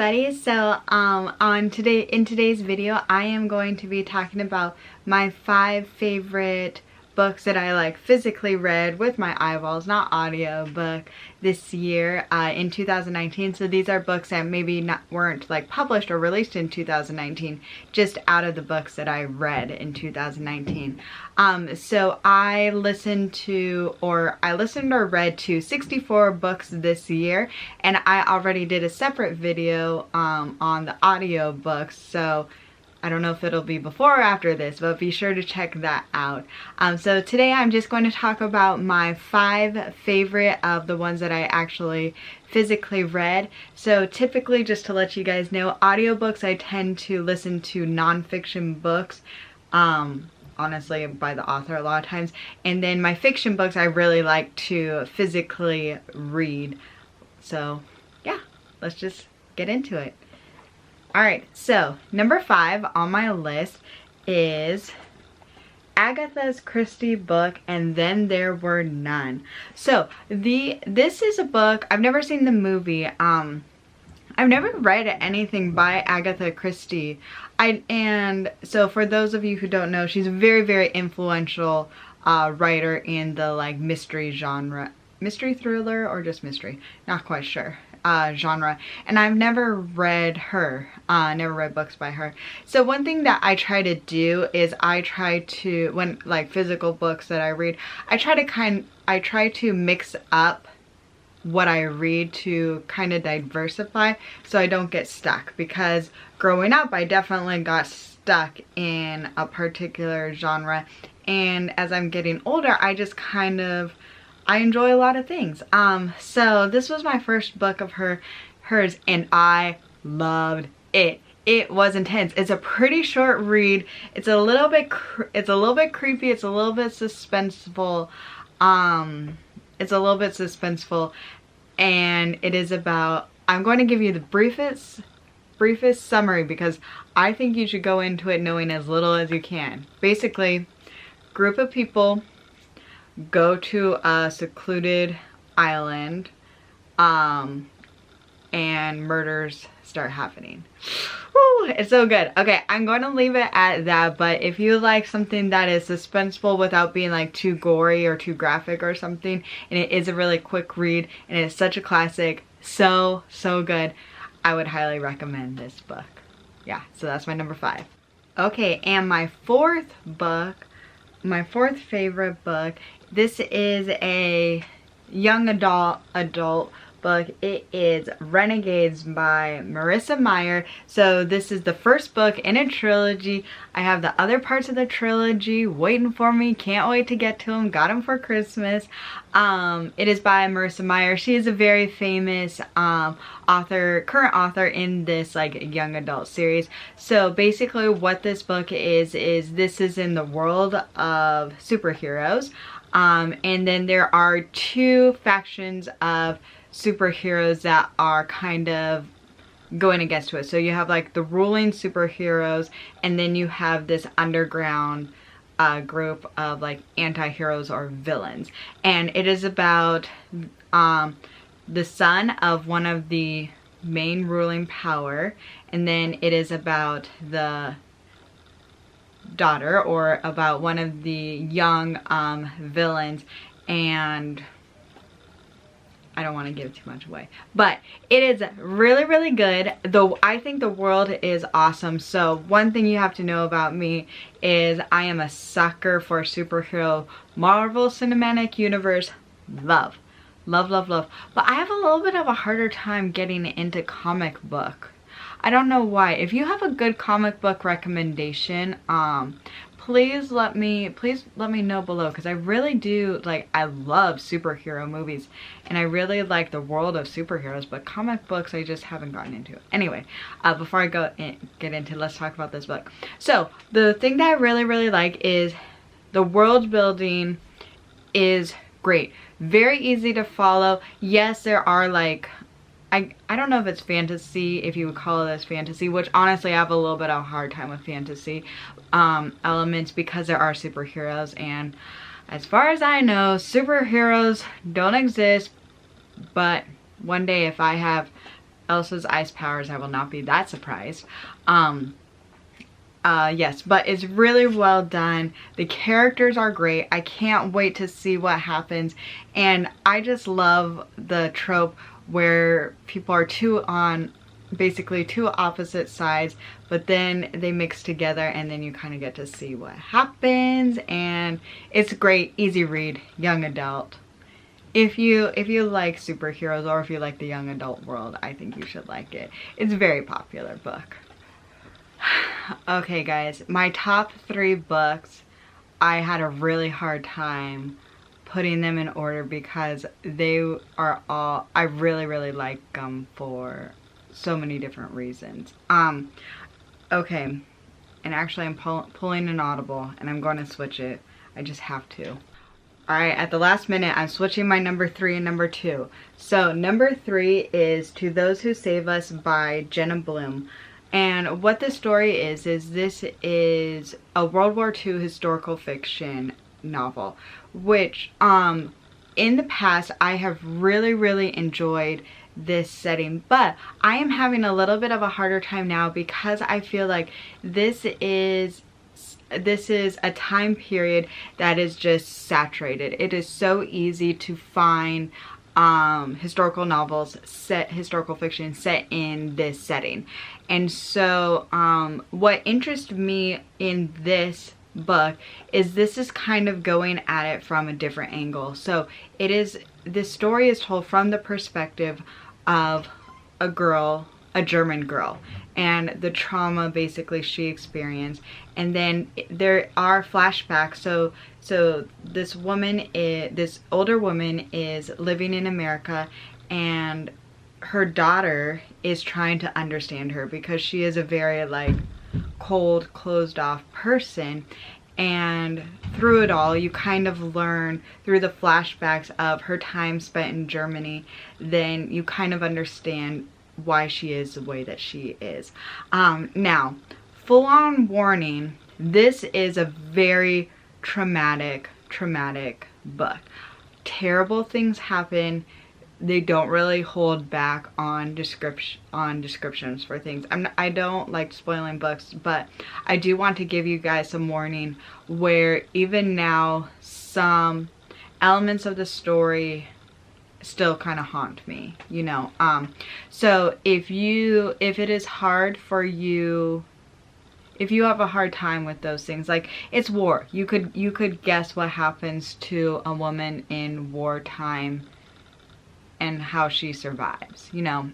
everybody. So in today's video I am going to be talking about my 5 favorite books that I like physically read with my eyeballs, not audio book, this year in 2019. So these are books that maybe weren't like published or released in 2019, just out of the books that I read in 2019. So I listened or read to 64 books this year, and I already did a separate video on the audio books, so I don't know if it'll be before or after this, but be sure to check that out. So today I'm just going to talk about my 5 favorite of the ones that I actually physically read. So typically, just to let you guys know, audiobooks I tend to listen to nonfiction books, honestly by the author a lot of times, and then my fiction books I really like to physically read. So yeah, let's just get into it. Alright, so number 5 on my list is Agatha Christie book, And Then There Were None. So this is a book, I've never seen the movie. I've never read anything by Agatha Christie. And so for those of you who don't know, she's a very, very influential writer in the like mystery genre. Mystery thriller or just mystery? Not quite sure. Genre, and I've never read her, never read books by her. So one thing that I try to do is I try to, when like physical books that I read, I try to mix up what I read to kind of diversify so I don't get stuck, because growing up I definitely got stuck in a particular genre, and as I'm getting older I just I enjoy a lot of things. So this was my first book of hers, and I loved it. It was intense. It's a pretty short read. It's a little bit creepy. It's a little bit suspenseful. And it is about, I'm going to give you the briefest summary, because I think you should go into it knowing as little as you can. Basically, group of people go to a secluded island, and murders start happening. Woo, it's so good. Okay, I'm going to leave it at that, but if you like something that is suspenseful without being like too gory or too graphic or something, and it is a really quick read, and it's such a classic, so good, I would highly recommend this book. Yeah, so that's my number 5. Okay, and my 4th favorite book, this is a young adult book. It is Renegades by Marissa Meyer. So this is the first book in a trilogy. I have the other parts of the trilogy waiting for me. Can't wait to get to them. Got them for Christmas. It is by Marissa Meyer. She is a very famous current author in this like young adult series. So basically what this book is this is in the world of superheroes. And then there are 2 factions of superheroes that are kind of going against it. So you have like the ruling superheroes, and then you have this underground group of like anti-heroes or villains. And it is about the son of one of the main ruling power, and then it is about the daughter, or about one of the young villains. And I don't want to give too much away, but it is really, really good. Though I think the world is awesome. So one thing you have to know about me is I am a sucker for superhero, Marvel Cinematic Universe, love. But I have a little bit of a harder time getting into comic book. I don't know why. If you have a good comic book recommendation, please let me know below, because I really do, like, I love superhero movies and I really like the world of superheroes, but comic books I just haven't gotten into. Anyway, before I get into, let's talk about this book. So the thing that I really like is the world building is great, very easy to follow. Yes, there are like, I don't know if it's fantasy, if you would call it as fantasy, which honestly I have a little bit of a hard time with fantasy elements, because there are superheroes, and as far as I know, superheroes don't exist. But one day, if I have Elsa's ice powers, I will not be that surprised. Yes, but it's really well done. The characters are great. I can't wait to see what happens. And I just love the trope where people are basically two opposite sides, but then they mix together and then you kind of get to see what happens. And it's great, easy read, young adult. If you like superheroes or if you like the young adult world, I think you should like it. It's a very popular book. Okay guys, my top 3 books, I had a really hard time putting them in order because they are all, I really like them for so many different reasons. Okay, and actually I'm pulling an audible and I'm going to switch it. I just have to. Alright, at the last minute, I'm switching my number 3 and number 2. So number 3 is To Those Who Save Us by Jenna Blum. And what this story is this is a World War II historical fiction novel, which in the past I have really enjoyed this setting, but I am having a little bit of a harder time now because I feel like this is a time period that is just saturated. It is so easy to find historical novels, historical fiction set in this setting. And so what interests me in this book is this is kind of going at it from a different angle. So this story is told from the perspective of a girl, a German girl, and the trauma basically she experienced. And then there are flashbacks. So this older woman is living in America, and her daughter is trying to understand her because she is a very like cold, closed off person. And through it all, you kind of learn through the flashbacks of her time spent in Germany, then you kind of understand why she is the way that she is. Now, full-on warning, this is a very traumatic book. Terrible things happen. They don't really hold back on descriptions for things. I don't like spoiling books, but I do want to give you guys some warning where even now some elements of the story still kind of haunt me, you know. So if it is hard for you, if you have a hard time with those things, like it's war, you could guess what happens to a woman in wartime and how she survives, you know.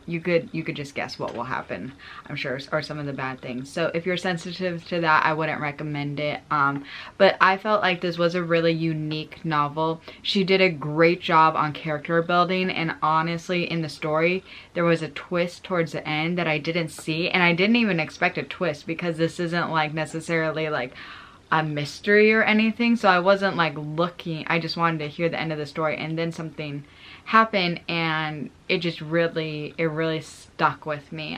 You could just guess what will happen, I'm sure, or some of the bad things. So if you're sensitive to that, I wouldn't recommend it. But I felt like this was a really unique novel. She did a great job on character building, and honestly, in the story, there was a twist towards the end that I didn't see, and I didn't even expect a twist because this isn't like necessarily like a mystery or anything, so I wasn't like looking. I just wanted to hear the end of the story, and then something happened and it just really stuck with me.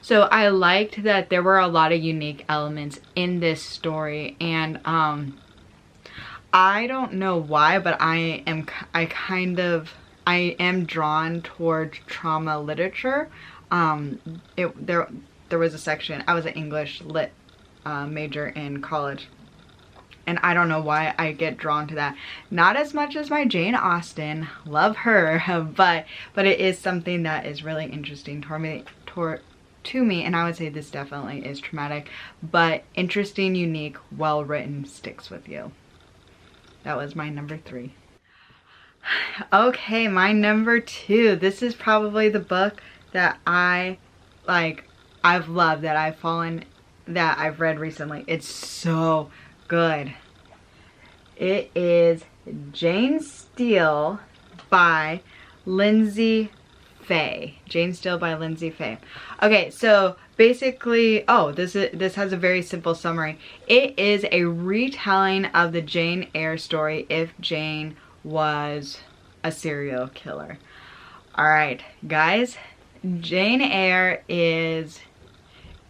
So I liked that there were a lot of unique elements in this story, and I don't know why, but I am drawn towards trauma literature. There was a section, I was an English lit major in college, and I don't know why I get drawn to that. Not as much as my Jane Austen, love her, but it is something that is really interesting to me, and I would say this definitely is traumatic, but interesting, unique, well written, sticks with you. That was my number 3. Okay, my number 2. This is probably the book that I've loved, that I've read recently. It's so good. It is Jane Steele by Lindsay Fay. Jane Steele by Lindsay Fay. Okay, so basically, this has a very simple summary. It is a retelling of the Jane Eyre story if Jane was a serial killer. Alright, guys, Jane Eyre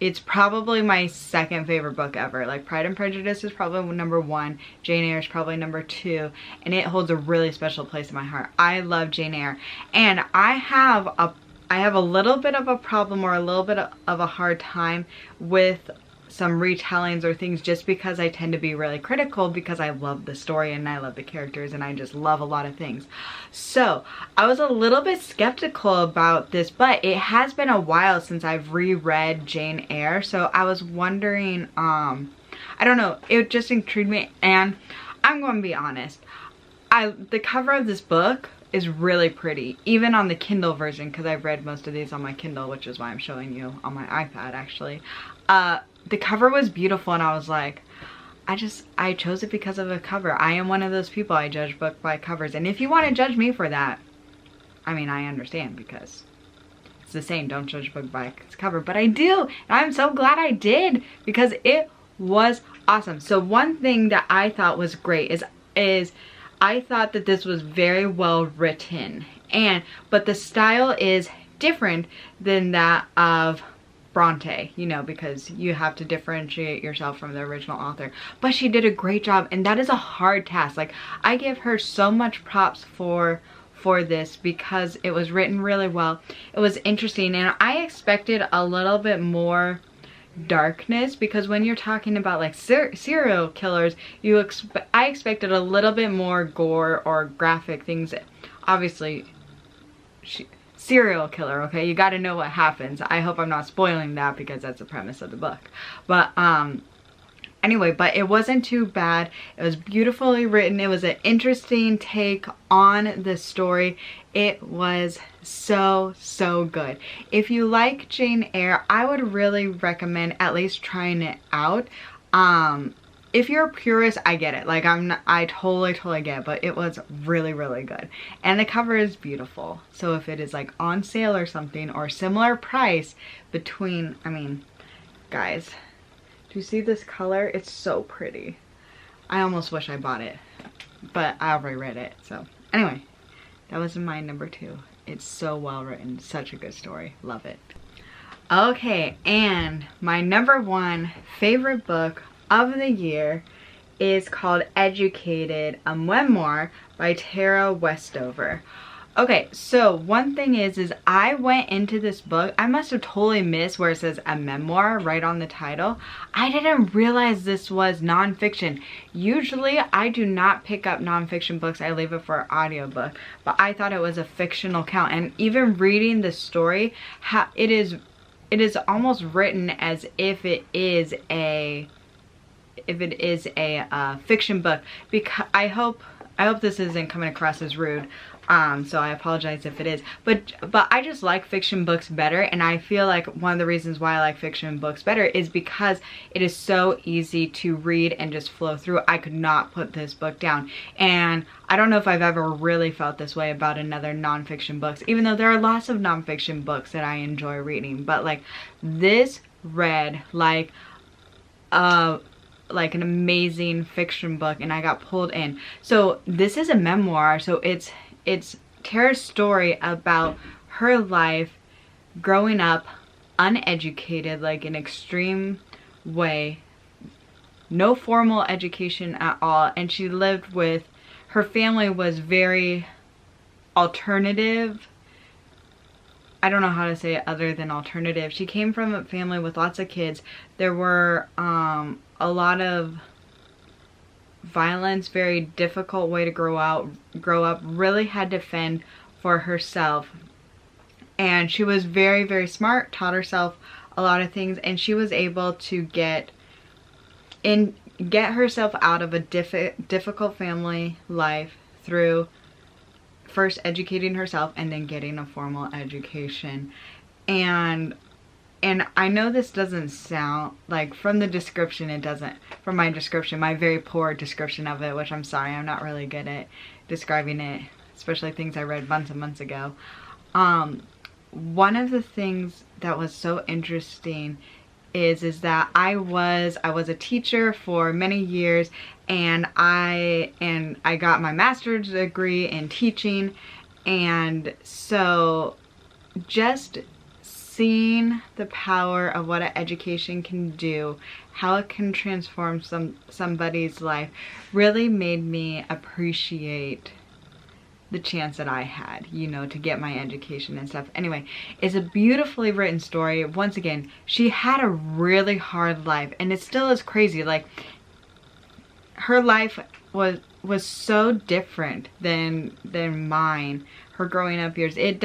it's probably my second favorite book ever. Like Pride and Prejudice is probably number 1. Jane Eyre is probably number 2. And it holds a really special place in my heart. I love Jane Eyre. And I have I have a little bit of a problem or a little bit of a hard time with some retellings or things, just because I tend to be really critical, because I love the story and I love the characters and I just love a lot of things. So I was a little bit skeptical about this, but it has been a while since I've reread Jane Eyre, so I was wondering, I don't know, it just intrigued me. And I'm going to be honest, the cover of this book is really pretty, even on the Kindle version, because I've read most of these on my Kindle, which is why I'm showing you on my iPad actually. The cover was beautiful, and I was like, I chose it because of the cover. I am one of those people, I judge book by covers, and if you want to judge me for that, I mean, I understand, because it's the same, don't judge book by its cover, but I do, and I'm so glad I did, because it was awesome. So one thing that I thought was great is I thought that this was very well written, but the style is different than that of Bronte, you know, because you have to differentiate yourself from the original author. But she did a great job, and that is a hard task. Like, I give her so much props for this, because it was written really well. It was interesting, and I expected a little bit more darkness, because when you're talking about like serial killers, I expected a little bit more gore or graphic things. Obviously, serial killer, okay, you got to know what happens. I hope I'm not spoiling that, because that's the premise of the book. But anyway, but it wasn't too bad. It was beautifully written. It was an interesting take on the story. It was so good. If you like Jane Eyre, I would really recommend at least trying it out. If you're a purist, I get it. Like, I totally get it, but it was really good. And the cover is beautiful. So if it is like on sale or something, or similar price between, I mean, guys, do you see this color? It's so pretty. I almost wish I bought it, but I already read it. So anyway, that was my number 2. It's so well written, such a good story, love it. Okay, and my number 1 favorite book of the year is called Educated, a memoir by Tara Westover. Okay, so one thing is I went into this book, I must have totally missed where it says a memoir right on the title. I didn't realize this was nonfiction. Usually I do not pick up nonfiction books, I leave it for an audiobook, but I thought it was a fictional account. And even reading the story, it is almost written as if it is a fiction book, because I hope this isn't coming across as rude, so I apologize if it is, but I just like fiction books better, and I feel like one of the reasons why I like fiction books better is because it is so easy to read and just flow through. I could not put this book down, and I don't know if I've ever really felt this way about another nonfiction books, even though there are lots of nonfiction books that I enjoy reading, but like this read like an amazing fiction book, and I got pulled in. So this is a memoir, so it's Tara's story about her life growing up uneducated, like in extreme way, no formal education at all, and she lived with, her family was very alternative. I don't know how to say it other than alternative. She came from a family with lots of kids. There were a lot of violence, very difficult way to grow up, really had to fend for herself. And she was very smart, taught herself a lot of things, and she was able to get herself out of a difficult family life through first educating herself and then getting a formal education. And I know this doesn't sound like, from the description, it doesn't, from my description, my very poor description of it, which I'm sorry, I'm not really good at describing it, especially things I read months and months ago. One of the things that was so interesting is that I was a teacher for many years, and I got my master's degree in teaching, and so just seeing the power of what an education can do, how it can transform somebody's life, really made me appreciate the chance that I had, you know, to get my education and stuff. Anyway, it's a beautifully written story. Once again, she had a really hard life, and it still is crazy. Like, her life was so different than mine, her growing up years. It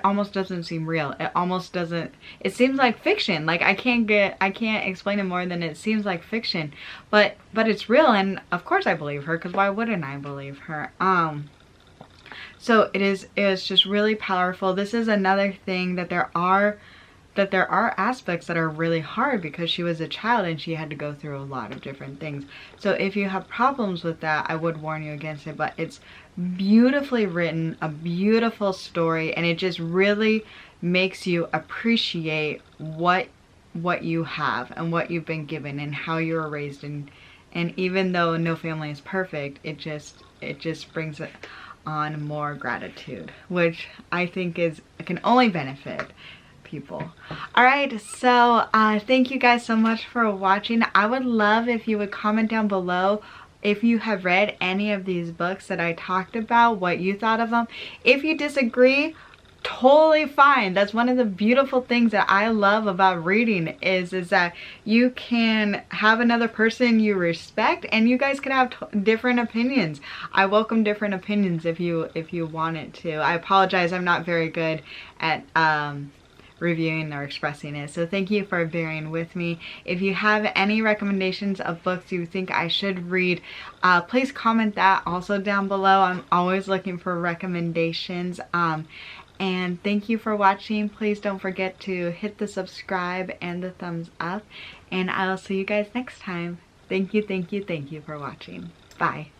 almost doesn't seem real. It seems like fiction. Like, I can't explain it more than it seems like fiction, but it's real, and of course I believe her, because why wouldn't I believe her? So it's just really powerful. This is another thing that there are aspects that are really hard, because she was a child and she had to go through a lot of different things. So if you have problems with that, I would warn you against it. But it's beautifully written, a beautiful story, and it just really makes you appreciate what you have and what you've been given and how you were raised. And even though no family is perfect, it just brings it on more gratitude, which I think can only benefit people. Alright, so thank you guys so much for watching. I would love if you would comment down below if you have read any of these books that I talked about, what you thought of them. If you disagree, totally fine. That's one of the beautiful things that I love about reading is that you can have another person you respect, and you guys can have different opinions. I welcome different opinions if you wanted to. I apologize, I'm not very good at reviewing or expressing it, so thank you for bearing with me. If you have any recommendations of books you think I should read, please comment that also down below. I'm always looking for recommendations. And thank you for watching. Please don't forget to hit the subscribe and the thumbs up, and I'll see you guys next time. Thank you for watching. Bye.